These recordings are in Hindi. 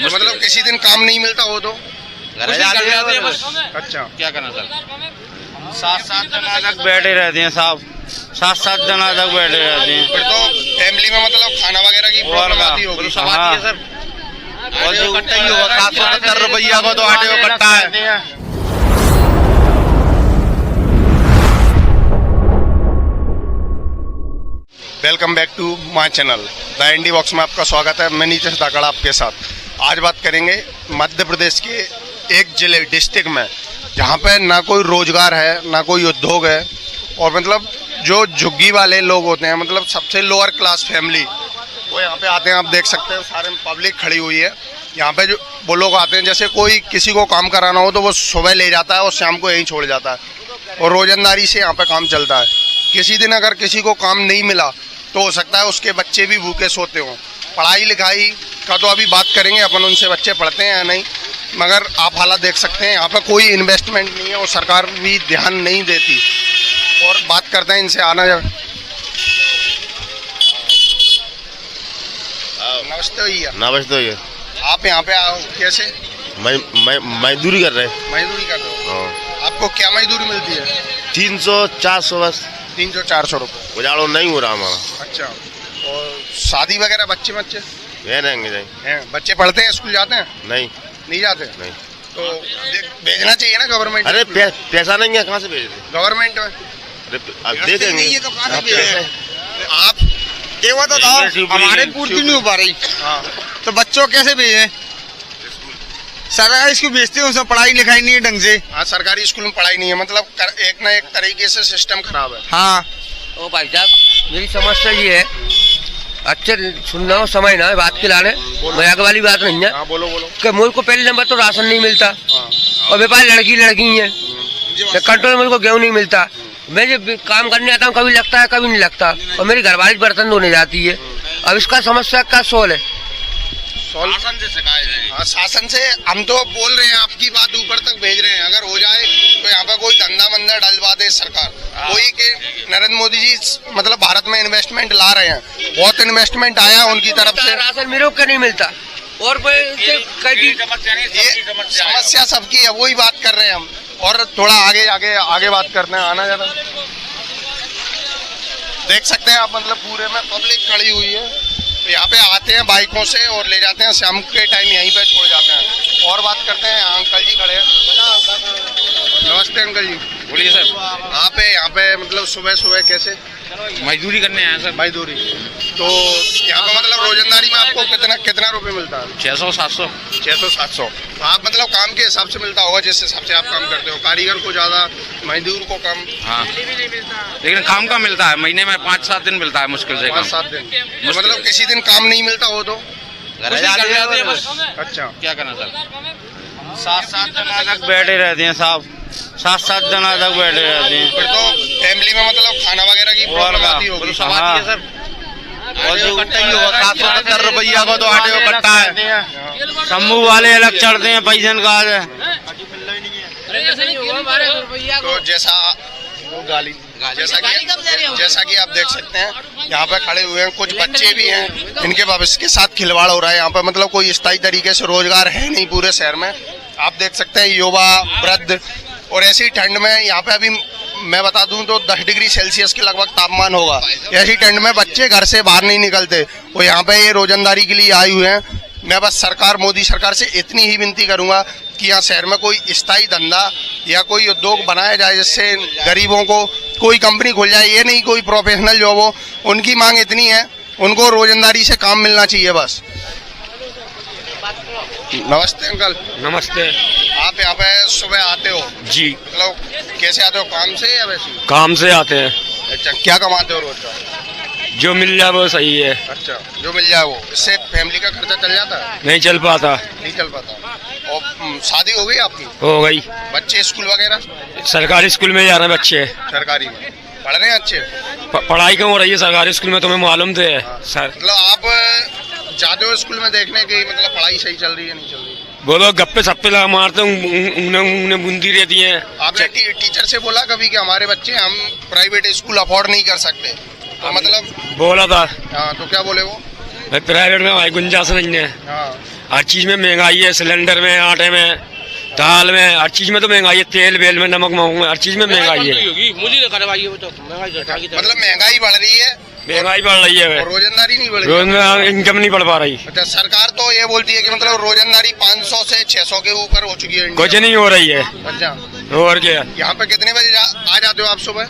मतलब किसी दिन काम नहीं मिलता हो तो घर जाते हैं बस। अच्छा, क्या करना सर? 7-7 जना तक बैठे रहते हैं साहब, 7-7 जना तक बैठे रहते हैं। फिर तो फैमिली में मतलब खाना वगैरह की प्रॉब्लम आती होगी। सब आती है सर। और जो कट्टा ही होगा 770 रुपया को तो आटे को कट्टा है। Welcome back to my channel the Indie Box में आपका स्वागत है। मैं नीतीश धाकड़ आपके साथ। आज बात करेंगे मध्य प्रदेश के एक जिले डिस्ट्रिक्ट में जहाँ पे ना कोई रोजगार है ना कोई उद्योग है, और मतलब जो झुग्गी वाले लोग होते हैं, मतलब सबसे लोअर क्लास फैमिली, वो यहाँ पे आते हैं। आप देख सकते हैं सारे पब्लिक खड़ी हुई है यहाँ पे। जो वो लोग आते हैं, जैसे कोई किसी को काम कराना हो तो वो सुबह ले जाता है और शाम को यहीं छोड़ जाता है, और रोजंदारी से यहाँ पे काम चलता है। किसी दिन अगर किसी को काम नहीं मिला तो हो सकता है उसके बच्चे भी भूखे सोते हों। पढ़ाई लिखाई का तो अभी बात करेंगे अपन, उनसे बच्चे पढ़ते हैं या नहीं, मगर आप हालात देख सकते हैं यहाँ पे कोई इन्वेस्टमेंट नहीं है और सरकार भी ध्यान नहीं देती। और बात करते हैं इनसे। आना जा। नमस्ते भैया। नमस्ते भैया। आप यहाँ पे आओ कैसे? मैं मजदूरी कर रहे हैं। मजदूरी कर रहे हो? हाँ। आपको क्या मजदूरी मिलती है? 300-400 बस। 300-400 रुपये। उजाड़ो नहीं हो रहा हमारा। अच्छा, और शादी वगैरह बच्चे रहेंगे हैं? बच्चे पढ़ते हैं, स्कूल जाते हैं? नहीं जाते? नहीं। तो भेजना चाहिए ना गवर्नमेंट। अरे पैसा नहीं है, कहाँ से भेज दें गवर्नमेंट में? अब दे देंगे। नहीं है तो कहाँ से भेजें? आप ये वो तो था, हमारे पूर्ति नहीं हो पा रही। हाँ, तो बच्चों कैसे भेजें? सरकारी स्कूल भेजते हैं, उसमें पढ़ाई लिखाई नहीं है ढंग से। हाँ, सरकारी स्कूल में पढ़ाई नहीं है, मतलब एक ना एक तरीके से सिस्टम खराब है। हाँ, ओ भाई साहब, मेरी समस्या ये है, अच्छे सुनना हो समय ना है बात के लाने, मजाक वाली बात नहीं है। हाँ, बोलो। कि मुझे को पहले नंबर तो राशन नहीं मिलता, हाँ, और व्यापार लड़की है, कंट्रोल मुझे को गेहूँ नहीं मिलता। मैं जब काम करने आता हूँ कभी लगता है कभी नहीं लगता, और मेरी घरवाली बर्तन धोने जाती है। अब इसका समस्या का सोल है? शासन से सिखाया जाए। हाँ, शासन से हम तो बोल रहे हैं, आपकी बात ऊपर तक भेज रहे हैं। अगर हो जाए तो यहाँ पर कोई धंधा मंदा डलवा दे सरकार। कोई के नरेंद्र मोदी जी मतलब भारत में इन्वेस्टमेंट ला रहे हैं, बहुत इन्वेस्टमेंट आया उनकी तरफ से। राशन मेरे को नहीं मिलता, और समस्या सबकी है, वही बात कर रहे हैं हम। और थोड़ा आगे बात करते हैं। आना ज़्यादा। देख सकते हैं आप, मतलब पूरे में पब्लिक खड़ी हुई है। तो यहाँ पे आते हैं बाइकों से और ले जाते हैं, शाम के टाइम यहीं पे छोड़ जाते हैं। और बात करते हैं, अंकल जी खड़े हैं। नमस्ते अंकल जी। बोलिए सर। आप यहाँ पे मतलब सुबह कैसे मजदूरी करने आए सर। मजदूरी? तो यहाँ पे मतलब रोजंदारी में आपको कितना रुपए मिलता है? 600-700। 600-700। तो आप मतलब काम के हिसाब से मिलता होगा, जिस हिसाब से आप काम करते हो। कारीगर को ज्यादा, मजदूर को कम। हाँ, लेकिन काम का मिलता है, महीने में 5-7 दिन मिलता है मुश्किल से। 5-7 दिन? तो मतलब किसी दिन काम नहीं मिलता हो तो घर जाते हैं बस। अच्छा, क्या करना सर? 7-7 जना तक बैठे रहते हैं साहब, 7-7 जना तक बैठे रहते हैं। फिर तो फैमिली में मतलब खाना वगैरह की प्रॉब्लम आती होगी। सब आती है सर। और जो कट्टा ही होगा 770 रुपया को तो आटे को कट्टा है। समूह वाले अलग चढ़ते हैं, पैसे का है। तो जैसा कि आप देख सकते हैं, यहाँ पे खड़े हुए हैं कुछ बच्चे भी हैं, इनके भविष्य के साथ खिलवाड़ हो रहा है। यहाँ पे मतलब कोई स्थायी तरीके से रोजगार है नहीं पूरे शहर में। आप देख सकते हैं युवा, वृद्ध, और ऐसी ठंड में यहाँ पे अभी मैं बता दूं तो 10 डिग्री सेल्सियस के लगभग तापमान होगा। ऐसी ठंड में बच्चे घर से बाहर नहीं निकलते, वो यहाँ पे ये रोजंदारी के लिए आए हुए हैं। मैं बस मोदी सरकार से इतनी ही विनती करूंगा कि यहाँ शहर में कोई स्थायी धंधा या कोई उद्योग बनाया जाए, जिससे गरीबों को कोई कंपनी खुल जाए। ये नहीं कोई प्रोफेशनल जॉब हो, उनकी मांग इतनी है, उनको रोजंदारी से काम मिलना चाहिए बस। नमस्ते अंकल। नमस्ते। आप यहाँ पे सुबह आते हो जी। मतलब कैसे आते हो, काम से या वैसे? काम से आते हैं। अच्छा, क्या कमाते हो रोज का? जो मिल जाए वो सही है। अच्छा, जो मिल जाए वो। इससे फैमिली का खर्चा चल जाता है? नहीं चल पाता। नहीं चल पाता। और शादी हो गई आपकी? हो गई। बच्चे स्कूल वगैरह? सरकारी स्कूल में जा रहे हैं बच्चे। सरकारी में पढ़ रहे हैं अच्छे? पढ़ाई क्यों हो रही है सरकारी स्कूल में, तुम्हें मालूम तो है सर। मतलब आप जाते हो स्कूल में देखने की मतलब पढ़ाई सही चल रही है नहीं चल रही? वो लोग गप्पे सप्पे लगा मारते उन्हें बुंदी रहती है। आपने टीचर से बोला कभी कि हमारे बच्चे हम प्राइवेट स्कूल अफोर्ड नहीं कर सकते? तो मतलब बोला था। हाँ, तो क्या बोले वो? प्राइवेट में भाई गुंजाइश नहीं है। हाँ, हर चीज में महंगाई है, सिलेंडर में, आटे में, दाल में, हर चीज में तो महंगाई है, तेल बेल में, नमक में, हर चीज में महंगाई है। मतलब महंगाई बढ़ रही है, महंगाई बढ़ रही है, और रोजंदारी नहीं बढ़ रही रोज में इनकम नहीं बढ़ पा रही। अच्छा, सरकार तो ये बोलती है कि मतलब रोजंदारी 500 से 600 के ऊपर हो चुकी है इंडिया कुछ नहीं हो रही है। में। अच्छा, और क्या, यहाँ पे कितने बजे आ जाते हो आप सुबह?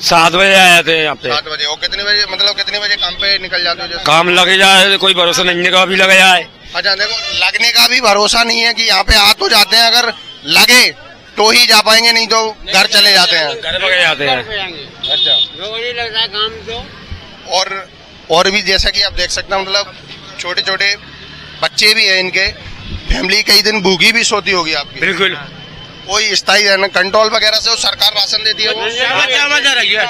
7 बजे आए थे यहाँ पे। 7 बजे। और कितने बजे, मतलब कितने बजे काम पे निकल जाते हो जैसे? काम लग जाए तो कोई भरोसा नहीं है, कभी लग जाए। अच्छा, देखो, लगने का भी भरोसा नहीं है कि यहाँ पे आ तो जाते हैं, अगर लगे तो ही जा पाएंगे, नहीं तो घर चले जाते हैं। घर लग जाते हैं। अच्छा, और भी जैसा कि आप देख सकते हैं, मतलब छोटे छोटे बच्चे भी हैं इनके, फैमिली कई दिन भूखी भी सोती होगी आपकी। बिल्कुल। कोई स्थायी कंट्रोल वगैरह से वो सरकार राशन देती है, वो चावल दे रही है।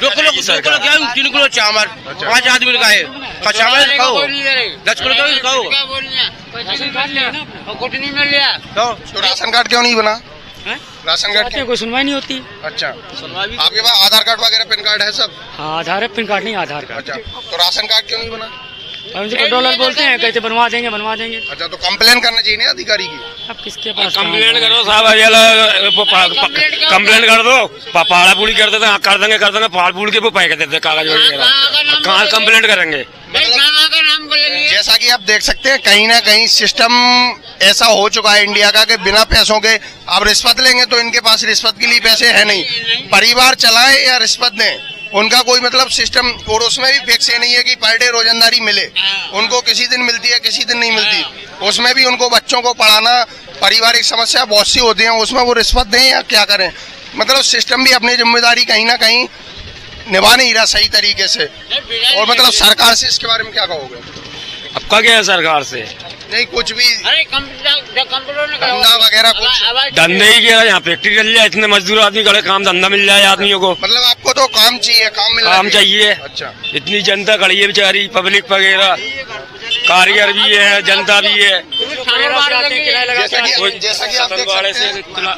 2 किलो 3 किलो चावल, 5 आदमी का है, चावल खाओ, 10 किलो खाओ। तो राशन कार्ड क्यों नहीं बना? राशन कार्ड क्यों? कोई सुनवाई नहीं होती। अच्छा, आपके पास आधार कार्ड वगैरह पैन कार्ड है सब? हाँ, आधार है, पैन कार्ड नहीं, आधार कार्ड। अच्छा, तो राशन कार्ड क्यों नहीं बना? हमसे कंट्रोलर बोलते हैं, कहते बनवा देंगे बनवा देंगे। अच्छा, तो कंप्लेन करना चाहिए ना अधिकारी की। अब किसके पास कंप्लेंट करो साहब, कंप्लेंट कर दो, पहाड़ा पूड़ी कर देते, कर देंगे पहाड़ पूड़ के वो पैक देते कागज वगैरह, कहाँ कंप्लेंट करेंगे। जैसा कि आप देख सकते हैं, कहीं ना कहीं सिस्टम ऐसा हो चुका है इंडिया का कि बिना पैसों के आप रिश्वत लेंगे तो इनके पास रिश्वत के लिए पैसे है नहीं, परिवार चलाए या रिश्वत दें, उनका कोई मतलब सिस्टम। और उसमें भी फिक्स ये नहीं है कि पर डे रोजंदारी मिले, उनको किसी दिन मिलती है, किसी दिन नहीं मिलती। उसमें भी उनको बच्चों को पढ़ाना, पारिवारिक समस्या बहुत सी होती है, उसमें वो रिश्वत दें या क्या करें। मतलब सिस्टम भी अपनी जिम्मेदारी कहीं ना कहीं निभा नहीं रहा सही तरीके से। और मतलब सरकार से इसके बारे में क्या कहोगे? आपका क्या है सरकार से? नहीं, कुछ भी धंधा वगैरह कुछ? धंधे ही क्या, यहाँ फैक्ट्री चल जाए, इतने मजदूर आदमी करे, काम धंधा मिल जाए आदमियों को। मतलब आपको तो काम चाहिए, काम मिलना काम चाहिए। अच्छा, इतनी जनता खड़ी है बेचारी, पब्लिक वगैरह, कारीगर भी है, जनता भी है। जैसा कि आप देख सकते हैं,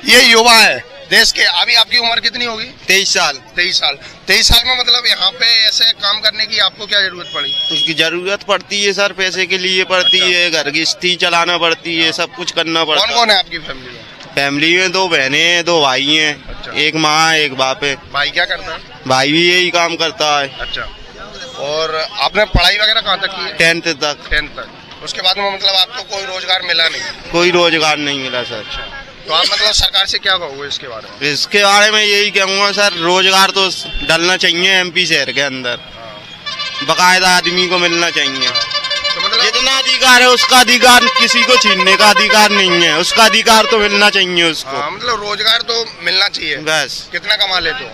ये युवा है देश के। अभी आपकी उम्र कितनी होगी? 23 साल। 23 साल। 23 साल में मतलब यहाँ पे ऐसे काम करने की आपको क्या जरूरत पड़ी? उसकी जरूरत पड़ती है सर, पैसे के लिए पड़ती है, घर की स्थिति चलाना पड़ती है, सब कुछ करना पड़ता है। कौन कौन है आपकी फैमिली में? फैमिली में 2 बहनें हैं, 2 भाई हैं। अच्छा। एक माँ है, एक बाप है। भाई क्या करता है? भाई भी यही काम करता है। अच्छा, और आपने पढ़ाई वगैरह कहाँ तक की है? 10th तक। 10th तक। उसके बाद में मतलब आपको कोई रोजगार मिला नहीं? कोई रोजगार नहीं मिला सर। तो आप मतलब सरकार से क्या कहोगे इसके बारे में? इसके बारे में यही कहूँगा सर, रोजगार तो डलना चाहिए MP शहर के अंदर, बाकायदा आदमी को मिलना चाहिए। तो मतलब जितना अधिकार है उसका अधिकार किसी को छीनने का अधिकार नहीं है, उसका अधिकार तो मिलना चाहिए उसको। हाँ, मतलब रोजगार तो मिलना चाहिए। बस कितना कमा लेते हो?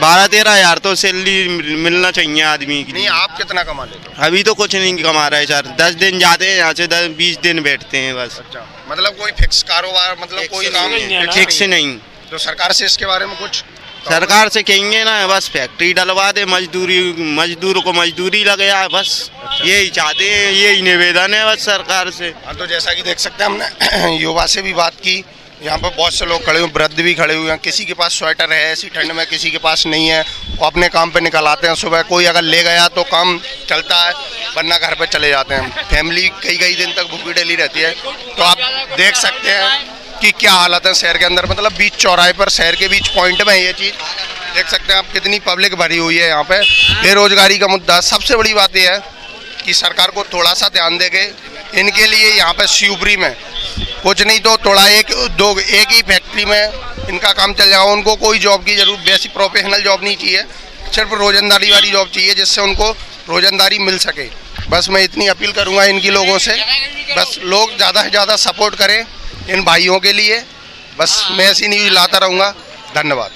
12-13 हज़ार तो सैलरी मिलना चाहिए आदमी की। नहीं, आप कितना कमा लेते हो? अभी तो कुछ नहीं कमा रहा है सर, 10 दिन जाते हैं यहाँ से, 10-20 दिन बैठते हैं बस। अच्छा, मतलब कोई फिक्स कारोबार, मतलब कोई काम फिक्स नहीं। तो सरकार से इसके बारे में कुछ? सरकार से कहेंगे ना, बस फैक्ट्री डलवा दे, मजदूर को मजदूरी लगे यार, बस यही चाहते हैं, यही निवेदन है बस सरकार से। हाँ, तो जैसा कि देख सकते हैं, हमने युवा से भी बात की, यहाँ पर बहुत से लोग खड़े हुए, वृद्ध भी खड़े हुए हैं। किसी के पास स्वेटर है ऐसी ठंड में, किसी के पास नहीं है, वो अपने काम पे निकल आते हैं सुबह। कोई अगर ले गया तो काम चलता है, वरना घर पे चले जाते हैं। फैमिली कई दिन तक भूखी डली रहती है। तो आप देख सकते हैं कि क्या हालत है शहर के अंदर। मतलब बीच चौराहे पर, शहर के बीच पॉइंट में ये चीज़ देख सकते हैं आप, कितनी पब्लिक भरी हुई है यहाँ पे। बेरोजगारी का मुद्दा सबसे बड़ी बात यह है कि सरकार को थोड़ा सा ध्यान देके इनके लिए यहाँ पे शिवपुरी में कुछ नहीं तो थोड़ा एक ही फैक्ट्री में इनका काम चल जाएगा। उनको कोई जॉब की जरूरत, वैसी प्रोफेशनल जॉब नहीं चाहिए, सिर्फ रोजंदारी वाली जॉब चाहिए जिससे उनको रोजंदारी मिल सके। बस मैं इतनी अपील करूँगा इनकी लोगों से, बस लोग ज़्यादा से ज़्यादा सपोर्ट करें इन भाइयों के लिए। बस मैं ऐसी न्यूज़ लाता रहूँगा। धन्यवाद।